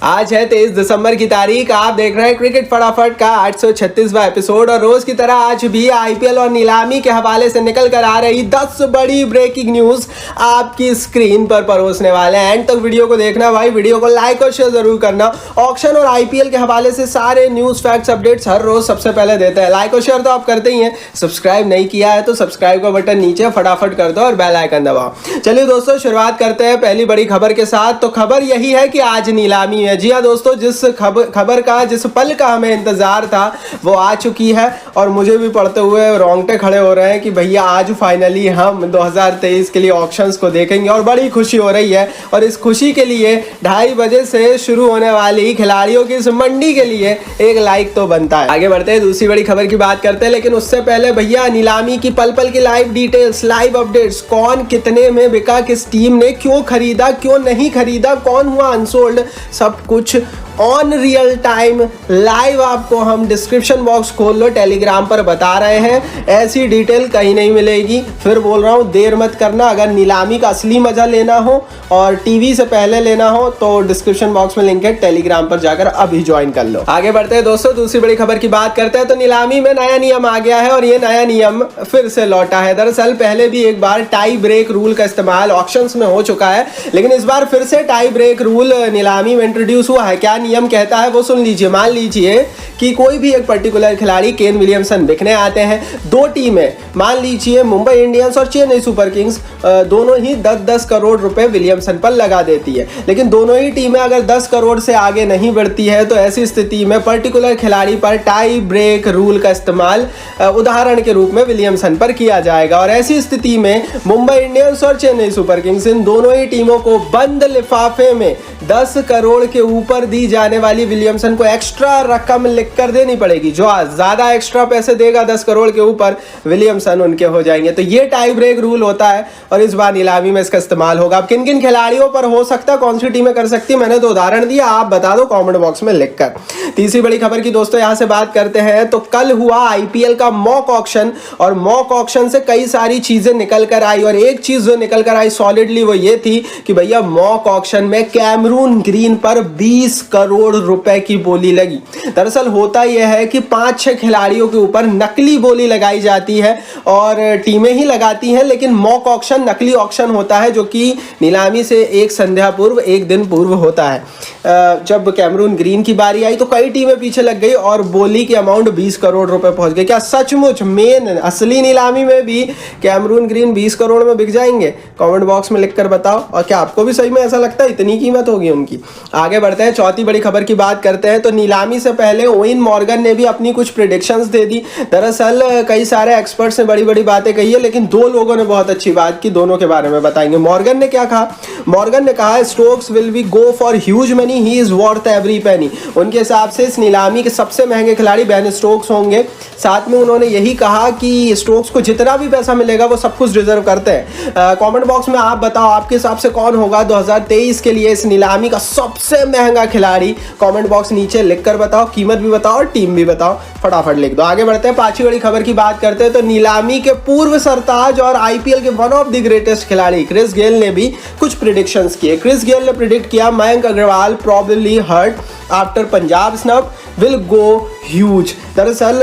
आज है 23 दिसंबर की तारीख। आप देख रहे हैं क्रिकेट फटाफट का 836वां एपिसोड और रोज की तरह आज भी आईपीएल और नीलामी के हवाले से निकल कर आ रही 10 बड़ी ब्रेकिंग न्यूज आपकी स्क्रीन पर परोसने वाले हैं। एंड तक वीडियो को देखना भाई, वीडियो को लाइक और शेयर जरूर करना। ऑक्शन और आईपीएल के हवाले से सारे न्यूज फैक्ट्स अपडेट्स हर रोज सबसे पहले देते हैं। लाइक और शेयर तो आप करते ही हैं, सब्सक्राइब नहीं किया है तो सब्सक्राइब का बटन नीचे फटाफट कर दो और बेल आइकन दबाओ। चलिए दोस्तों, शुरुआत करते हैं पहली बड़ी खबर के साथ। तो खबर यही है कि आज नीलामी है। जी हाँ दोस्तों, जिस खबर का जिस पल का हमें इंतजार था वो आ चुकी है और मुझे भी पढ़ते हुए रोंगटे खड़े हो रहे हैं कि भैया आज फाइनली हम 2023 के लिए ऑक्शंस को देखेंगे और बड़ी खुशी हो रही है। और इस खुशी के लिए 2:30 बजे से शुरू होने वाली खिलाड़ियों की इस मंडी के लिए एक लाइक तो बनता है। आगे बढ़ते हैं, दूसरी बड़ी खबर की बात करते हैं, लेकिन उससे पहले भैया नीलामी की पल पल की लाइव डिटेल्स, लाइव अपडेट्स, कौन कितने में बिका, किस टीम ने क्यों खरीदा, क्यों नहीं खरीदा, कौन हुआ अनसोल्ड, सब कुछ ऑन रियल टाइम लाइव आपको हम डिस्क्रिप्शन बॉक्स खोल लो टेलीग्राम पर बता रहे हैं। ऐसी डिटेल कहीं नहीं मिलेगी। फिर बोल रहा हूँ, देर मत करना। अगर नीलामी का असली मजा लेना हो और टीवी से पहले लेना हो तो डिस्क्रिप्शन बॉक्स में लिंक है, टेलीग्राम पर जाकर अभी ज्वाइन कर लो। आगे बढ़ते हैं दोस्तों, दूसरी बड़ी खबर की बात करते हैं। तो नीलामी में नया नियम आ गया है और ये नया नियम फिर से लौटा है। दरअसल पहले भी एक बार टाई ब्रेक रूल का इस्तेमाल ऑक्शंस में हो चुका है, लेकिन इस बार फिर से टाई ब्रेक रूल नीलामी में इंट्रोड्यूस हुआ है। क्या नियम कहता है वो सुन लीजिए। मान लीजिए कि कोई भी एक पर्टिकुलर खिलाड़ी केन विलियमसन बिकने आते हैं। दो टीमें, मान लीजिए मुंबई इंडियंस और चेन्नई सुपर किंग्स, दोनों ही 10-10 करोड़ रुपए विलियमसन पर लगा देती है। लेकिन दोनों ही टीमें अगर 10 करोड़ से आगे नहीं बढ़ती है तो ऐसी स्थिति में पर्टिकुलर खिलाड़ी पर टाई ब्रेक रूल का इस्तेमाल उदाहरण के रूप में विलियमसन पर किया जाएगा। और ऐसी स्थिति में मुंबई इंडियंस और चेन्नई सुपर किंग्स, इन दोनों ही टीमों को बंद लिफाफे में 10 करोड़ के ऊपर दी जाने वाली विलियमसन को एक्स्ट्रा रकम लिखकर देनी पड़ेगी। जो ज्यादा एक्स्ट्रा पैसे देगा 10 करोड़ के ऊपर, विलियमसन उनके हो जाएंगे। तो ये टाई ब्रेक रूल होता है और इस बार नीलामी में इसका इस्तेमाल होगा। अब किन किन खिलाड़ियों पर हो सकता है, कौन सी टीमें कर सकती है, मैंने तो उदाहरण दिया, आप बता दो कमेंट बॉक्स में लिखकर। तीसरी बड़ी खबर की दोस्तों यहां से बात करते हैं। तो कल हुआ आईपीएल का मॉक ऑक्शन और मॉक ऑक्शन से कई सारी चीजें निकल कर आई और एक चीज जो निकल कर आई सॉलिडली वो ये थी कि भैया मॉक ऑक्शन में कैमरून ग्रीन पर 20 करोड़ रुपए की बोली लगी। दरअसल होता यह है कि 5-6 खिलाड़ियों के ऊपर नकली बोली लगाई जाती है और टीमें ही लगाती हैं, लेकिन मॉक ऑक्शन नकली ऑक्शन होता है जो कि नीलामी से एक संध्या पूर्व, एक दिन पूर्व होता है। जब कैमरून ग्रीन की बारी आई तो कई टीमें पीछे लग गई और बोली की अमाउंट 20 करोड़ रुपए पहुंच गए। क्या सचमुच मेन असली नीलामी में भी कैमरून ग्रीन 20 करोड़ में बिक जाएंगे? कमेंट बॉक्स में लिखकर बताओ। और क्या आपको भी सही में ऐसा लगता है इतनी कीमत होगी उनकी? आगे बढ़ते हैं, चौथी बड़ी खबर की बात करते हैं। तो नीलामी से पहले ओवेन मॉर्गन ने भी अपनी कुछ प्रेडिक्शंस दे दी। दरअसल कई सारे एक्सपर्ट्स ने बड़ी बड़ी बातें कही है, लेकिन दो लोगों ने बहुत अच्छी बात की, दोनों के बारे में बताएंगे। मॉर्गन ने क्या कहा? मॉर्गन ने कहा Stokes will be go for huge money, he is worth every penny. उनके हिसाब से इस नीलामी के सबसे महंगे खिलाड़ी बेन स्टोक्स होंगे। साथ में उन्होंने यही कहा कि स्टोक्स को जितना भी पैसा मिलेगा वो सब कुछ डिजर्व करते हैं। कमेंट बॉक्स में आप बताओ आपके हिसाब से कौन होगा 2023 के लिए इस नीलामी का सबसे महंगा खिलाड़ी? कमेंट बॉक्स नीचे लिखकर बताओ, कीमत भी बताओ और टीम भी बताओ, फटाफट लिख दो। आगे बढ़ते हैं, पांचवी बड़ी खबर की बात करते हैं। तो नीलामी के पूर्व सरताज और आईपीएल के वन ऑफ द ग्रेटेस्ट खिलाड़ी क्रिस गेल ने भी कुछ प्रेडिक्शंस किए। क्रिस गेल ने प्रेडिक्ट किया Mayank Agarwal probably hurt after Punjab snub will go huge. दरअसल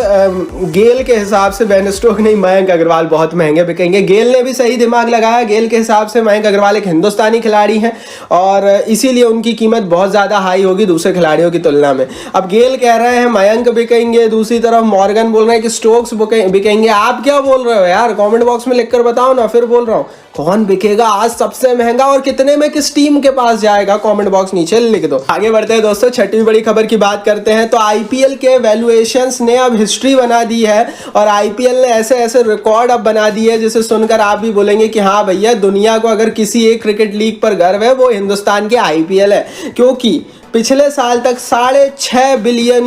गेल के हिसाब से बेन स्टोक्स नहीं, मयंक अग्रवाल बहुत महंगे बिकेंगे। गेल ने भी सही दिमाग लगाया। गेल के हिसाब से मयंक अग्रवाल एक हिंदुस्तानी खिलाड़ी हैं और इसीलिए उनकी कीमत बहुत ज़्यादा हाई होगी दूसरे खिलाड़ियों की तुलना में। अब गेल कह रहे हैं मयंक बिकेंगे, दूसरी तरफ मॉर्गन बोल रहे हैं कि स्टोक्स बिकेंगे। आप क्या बोल रहे हो यार? कमेंट बॉक्स में लिखकर बताओ ना। फिर बोल रहा हूँ, कौन बिकेगा आज सबसे महंगा और कितने में किस टीम के पास जाएगा? कमेंट बॉक्स नीचे लिख दो। आगे बढ़ते हैं दोस्तों, छठी बड़ी खबर की बात करते हैं। तो आईपीएल के वैल्यूएशंस ने अब हिस्ट्री बना दी है और आईपीएल ने ऐसे ऐसे रिकॉर्ड अब बना दिए है जिसे सुनकर आप भी बोलेंगे कि हाँ भैया, दुनिया को अगर किसी एक क्रिकेट लीग पर गर्व है वो हिंदुस्तान के आईपीएल है। क्योंकि पिछले साल तक $6.5 बिलियन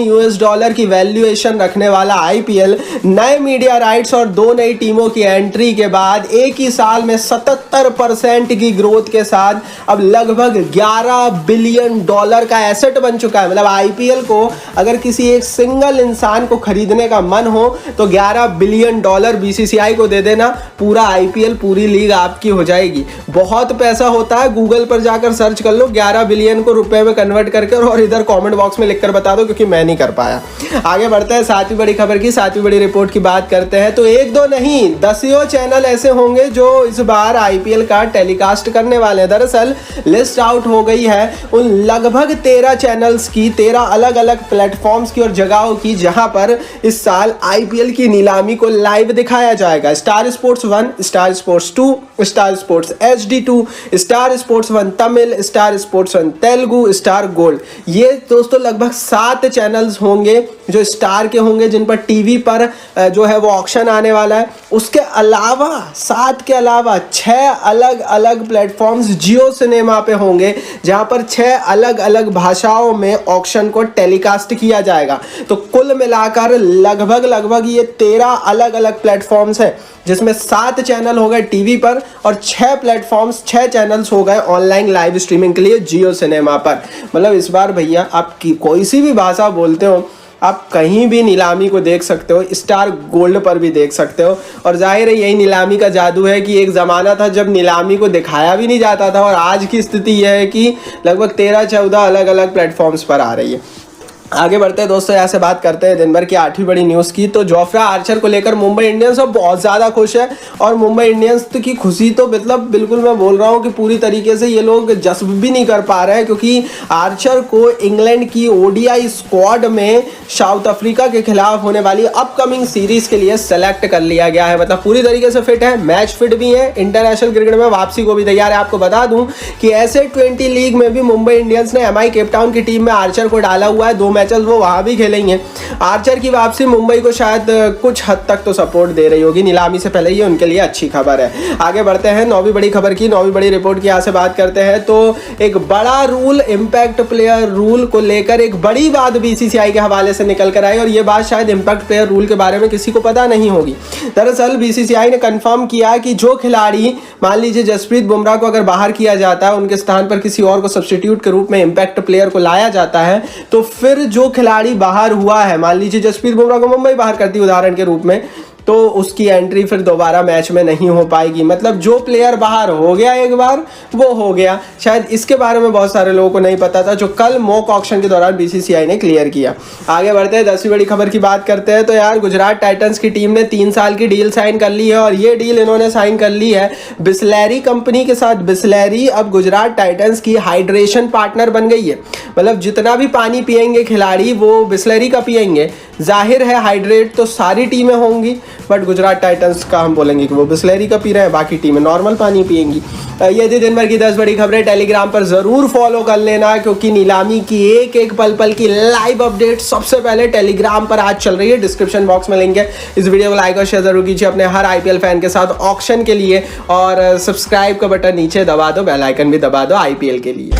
की वैल्यूएशन रखने वाला आईपीएल नए मीडिया राइट्स और 2 नई टीमों की एंट्री के बाद एक ही साल में 77% की ग्रोथ के साथ अब लगभग $11 बिलियन का एसेट बन चुका है। मतलब आईपीएल को अगर किसी एक सिंगल इंसान को खरीदने का मन हो तो $11 बिलियन बीसीसीआई को दे देना, पूरा आईपीएल, पूरी लीग आपकी हो जाएगी। बहुत पैसा होता है, गूगल पर जाकर सर्च कर लो, 11 बिलियन को रुपए में कन्वर्ट करके और इधर कमेंट बॉक्स में लिखकर बता दो, क्योंकि मैं नहीं कर पाया। आगे बढ़ते हैं सातवीं बड़ी खबर की, सातवीं बड़ी रिपोर्ट की बात करते हैं। तो एक दो नहीं 10 चैनल ऐसे होंगे जो इस बार आईपीएल का टेलीकास्ट करने वाले हैं। दरअसल लिस्ट आउट हो गई है उन लगभग 13 चैनल्स की, 13 अलग अलग प्लेटफॉर्म्स की और जगहों की, जहां पर इस साल आईपीएल की नीलामी को लाइव दिखाया जाएगा। Star sports 1, star sports 2, star sports HD2, star sports 1 Tamil, star sports 1 Telugu, star gold. ये दोस्तों लगभग 7 चैनल्स होंगे जो स्टार के होंगे, जिन पर टीवी पर जो है वो ऑक्शन आने वाला है। उसके अलावा 7 के अलावा 6 अलग अलग प्लेटफॉर्म्स जियो सिनेमा पे होंगे, जहां पर 6 अलग अलग भाषाओं में ऑक्शन को टेलीकास्ट किया जाएगा। तो कुल मिलाकर लगभग ये 13 अलग अलग प्लेटफॉर्म्स हैं, जिसमें 7 चैनल हो गए टीवी पर और 6 प्लेटफॉर्म्स, 6 चैनल्स हो गए ऑनलाइन लाइव स्ट्रीमिंग के लिए जियो सिनेमा पर। मतलब इस बार भैया आप कोई सी भी भाषा बोलते हो, आप कहीं भी नीलामी को देख सकते हो, स्टार गोल्ड पर भी देख सकते हो। और जाहिर है यही नीलामी का जादू है कि एक ज़माना था जब नीलामी को दिखाया भी नहीं जाता था, और आज की स्थिति यह है कि लगभग 13-14 अलग अलग प्लेटफॉर्म्स पर आ रही है। आगे बढ़ते हैं दोस्तों, यहाँ से बात करते हैं दिन भर की 8वीं बड़ी न्यूज़ की। तो जोफ्रा आर्चर को लेकर मुंबई इंडियंस अब बहुत ज़्यादा खुश है, और मुंबई इंडियंस की खुशी तो मतलब बिल्कुल मैं बोल रहा हूँ कि पूरी तरीके से ये लोग जज्ब भी नहीं कर पा रहे हैं, क्योंकि आर्चर को इंग्लैंड की ODI स्क्वाड में साउथ अफ्रीका के खिलाफ होने वाली अपकमिंग सीरीज़ के लिए सेलेक्ट कर लिया गया है। मतलब पूरी तरीके से फिट है, मैच फिट भी है, इंटरनेशनल क्रिकेट में वापसी को भी तैयार है। आपको बता दूँ कि ऐसे 20 लीग में भी मुंबई इंडियंस ने MI केप टाउन की टीम में आर्चर को डाला हुआ है। 2 मैचेस वो वहाँ भी खेलेंगे। आर्चर की वापसी मुंबई को शायद कुछ हद तक तो सपोर्ट दे रही होगी, नीलामी से पहले ये उनके लिए अच्छी खबर है। आगे बढ़ते हैं 9वीं बड़ी खबर की, 9वीं बड़ी रिपोर्ट की यहाँ से बात करते हैं। तो एक बड़ा रूल, इम्पैक्ट प्लेयर रूल को लेकर एक बड़ी बात BCCI के हवाले से निकल कर आई, और ये बात शायद इम्पैक्ट प्लेयर रूल के बारे में किसी को पता नहीं होगी। दरअसल BCCI ने कंफर्म किया कि जो खिलाड़ी, मान लीजिए जसप्रीत बुमराह को अगर बाहर किया जाता है, उनके स्थान पर किसी और को सब्स्टिट्यूट के रूप में इम्पैक्ट प्लेयर को लाया जाता है, तो फिर जो खिलाड़ी बाहर हुआ है, मान लीजिए जसप्रीत बुमराह को मुंबई बाहर करती उदाहरण के रूप में, तो उसकी एंट्री फिर दोबारा मैच में नहीं हो पाएगी। मतलब जो प्लेयर बाहर हो गया एक बार, वो हो गया। शायद इसके बारे में बहुत सारे लोगों को नहीं पता था, जो कल मॉक ऑक्शन के दौरान BCCI ने क्लियर किया। आगे बढ़ते हैं 10वीं बड़ी खबर की बात करते हैं। तो यार गुजरात टाइटंस की टीम ने 3 साल की डील साइन कर ली है, और ये डील इन्होंने साइन कर ली है बिस्लेरी कंपनी के साथ। बिस्लेरी अब गुजरात टाइटंस की हाइड्रेशन पार्टनर बन गई है। मतलब जितना भी पानी पिएंगे खिलाड़ी, वो बिस्लेरी का पिएंगे। जाहिर है हाइड्रेट तो सारी टीमें होंगी, बट गुजरात टाइटंस का हम बोलेंगे कि वो बिस्लेरी का पी रहे हैं, बाकी टीमें नॉर्मल पानी पिएंगी। ये थी दिन भर की 10 बड़ी खबरें। टेलीग्राम पर ज़रूर फॉलो कर लेना, क्योंकि नीलामी की एक एक पल की लाइव अपडेट सबसे पहले टेलीग्राम पर आज चल रही है। डिस्क्रिप्शन बॉक्स में लिंक है। इस वीडियो को लाइक और शेयर जरूर कीजिए अपने हर IPL फैन के साथ ऑक्शन के लिए, और सब्सक्राइब का बटन नीचे दबा दो, बेल आइकन भी दबा दो IPL के लिए।